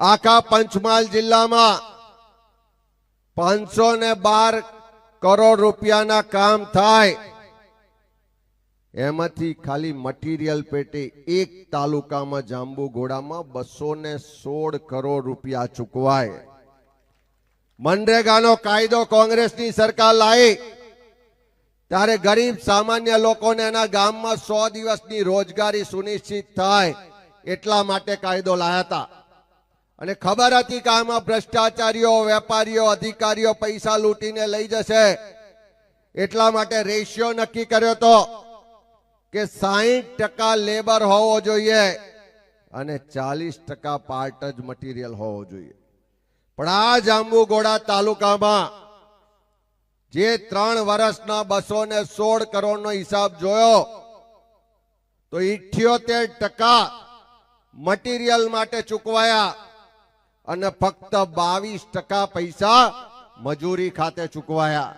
આખા પંચમહાલ જિલ્લામાં 512 કરોડ રૂપિયાના કામ થાય, એમાંથી ખાલી મટીરિયલ પેટે એક તાલુકામાં જાંબુઘોડામાં 216 કરોડ રૂપિયા ચૂકવાય. મનરેગાનો કાયદો કોંગ્રેસની સરકાર લાવી ત્યારે ગરીબ સામાન્ય લોકોને એના ગામમાં 100 દિવસની રોજગારી સુનિશ્ચિત થાય એટલા માટે કાયદો લાયા હતા. અને ખબર હતી કે આમાં ભ્રષ્ટાચારીઓ, વેપારીઓ, અધિકારીઓ પૈસા લૂંટીને લઈ જશે, એટલા માટે રેશિયો નક્કી કર્યો હતો કે 60% લેબર હોવો જોઈએ અને 40% પાર્ટ જ મટીરિયલ હોવો જોઈએ. પણ આ જાંબુઘોડા તાલુકામાં જે 3 વર્ષના 216 કરોડનો હિસાબ જોયો તો 78% મટીરિયલ માટે ચૂકવાયા અને ફક્ત 22% પૈસા મજૂરી ખાતે ચૂકવાયા.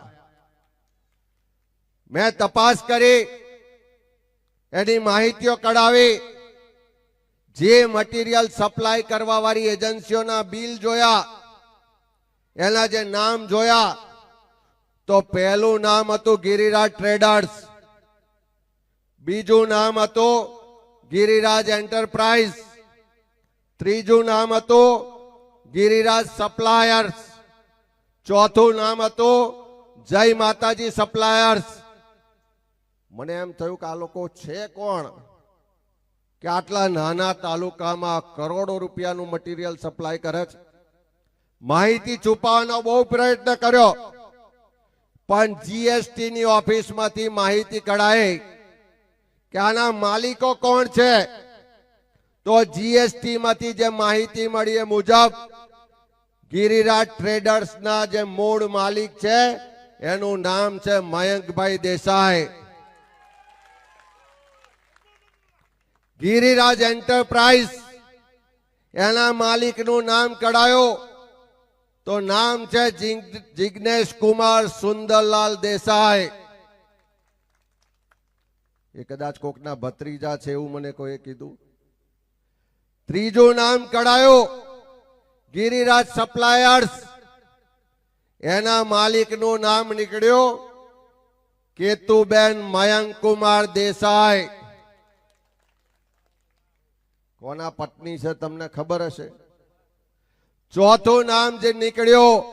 મેં તપાસ કરી, એની માહિતીઓ કઢાવી, જે મટીરિયલ સપ્લાય કરવા વાળી એજન્સીઓના બિલ જોયા, એના જે નામ જોયા તો પહેલું નામ હતું ગિરિરાજ ટ્રેડર્સ, બીજું નામ હતું ગિરિરાજ એન્ટરપ્રાઇઝ, ત્રીજું નામ હતું ગિરિરાજ સપ્લાયર્સ, ચોથું નામ હતું જય માતાજી સપ્લાયર્સ. મને એમ થયું કે આ લોકો છે કોણ કે આટલા નાના તાલુકામાં કરોડો રૂપિયાનું મટીરિયલ સપ્લાય કરે છે. માહિતી છુપાવવાનો બહુ પ્રયત્ન કર્યો, પણ જીએસટી ની ઓફિસમાંથી માહિતી કઢાઈ કે આના માલિકો કોણ છે. તો જીએસટી માંથી જે માહિતી મળી એ મુજબ ગિરિરાજ ટ્રેડર્સ ના જે મૂળ માલિક છે એનું નામ છે મયંકભાઈ દેસાઈ. ગિરિરાજ એન્ટરપ્રાઇઝ એના માલિકનું નામ કઢાયો તો નામ છે જિગ્નેશ કુમાર સુંદરલાલ દેસાઈ. એ કદાચ કોકના ભત્રીજા છે એવું મને કોઈએ કીધું. ત્રીજું નામ કઢાયું ગિરિરાજ સપ્લાયર્સ, એના માલિકનું નામ નીકળ્યું કેતુબેન મયંક કુમાર દેસાઈ. કોના પત્ની છે તમને ખબર હશે. ચોથું નામ જે નીકળ્યું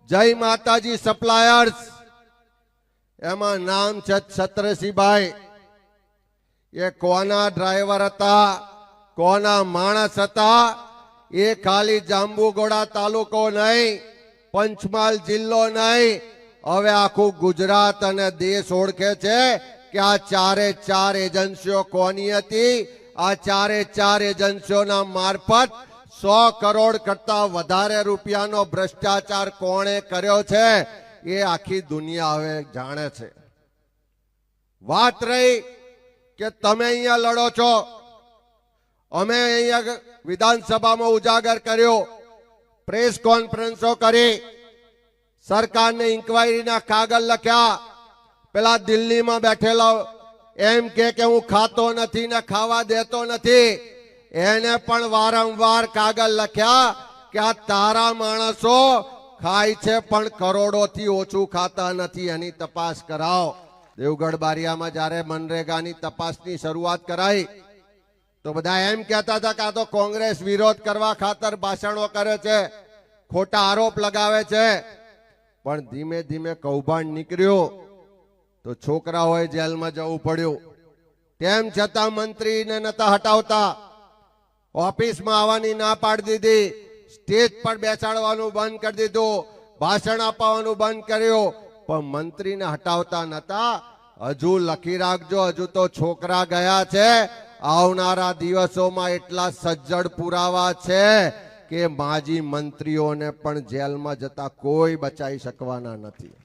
જય માતાજી સપ્લાયર્સ, એમાં નામ છે છત્રસિંહભાઈ. એ કોના ડ્રાઈવર હતા, કોના માણસ હતા, એ ખાલી જાંબુઘોડા તાલુકો નહીં, પંચમહાલ જિલ્લો નહીં, હવે આખું ગુજરાત અને દેશ ઓળખે છે કે આ 4 એજન્સીઓ કોની હતી. આ 4 એજન્સીઓના મારફત 100 કરોડ કરતા વધારે રૂપિયાનો ભ્રષ્ટાચાર કોણે કર્યો છે એ આખી દુનિયા હવે જાણે છે. વાત રહી કે તમે અહીંયા લડો છો, અમે અહીંયા વિધાનસભામાં ઉજાગર કર્યો, પ્રેસ કોન્ફરન્સો કરી, સરકારને ઇન્કવાયરીના કાગળ લખ્યા. પેલા દિલ્હીમાં બેઠેલા એમ કે હું ખાતો નથી ને ખાવા દેતો નથી, એને પણ વારંવાર કાગળ લખ્યા કે આ તારા માણસો ખાય છે પણ કરોડોથી ઓછું ખાતા નથી, એની તપાસ કરાવો. દેવગઢ બારિયામાં જ્યારે મનરેગાની તપાસની શરૂઆત કરાઈ તો બધા એમ કહેતા હતા કે આ તો કોંગ્રેસ વિરોધ કરવા ખાતર ભાષણો કરે છે, ખોટા આરોપ લગાવે છે. પણ ધીમે ધીમે કૌભાંડ નીકળ્યું તો છોકરાઓએ જેલમાં જવું પડ્યું. તેમ છતાં મંત્રીને નતા હટાવતા, ઓફિસમાં આવવાની ના પાડી દીધી, સ્ટેજ પર બેસાડવાનું બંધ કરી દીધું, ભાષણ આપવાનું બંધ કર્યું, પણ મંત્રીને હટાવતા નતા. હજુ લખી રાખજો, હજુ તો છોકરા ગયા છે. આવનારા દિવસોમાં એટલા સજ્જડ પુરાવા છે કે માજી મંત્રીઓને પણ જેલમાં જતા કોઈ બચાવી શકવાના નથી.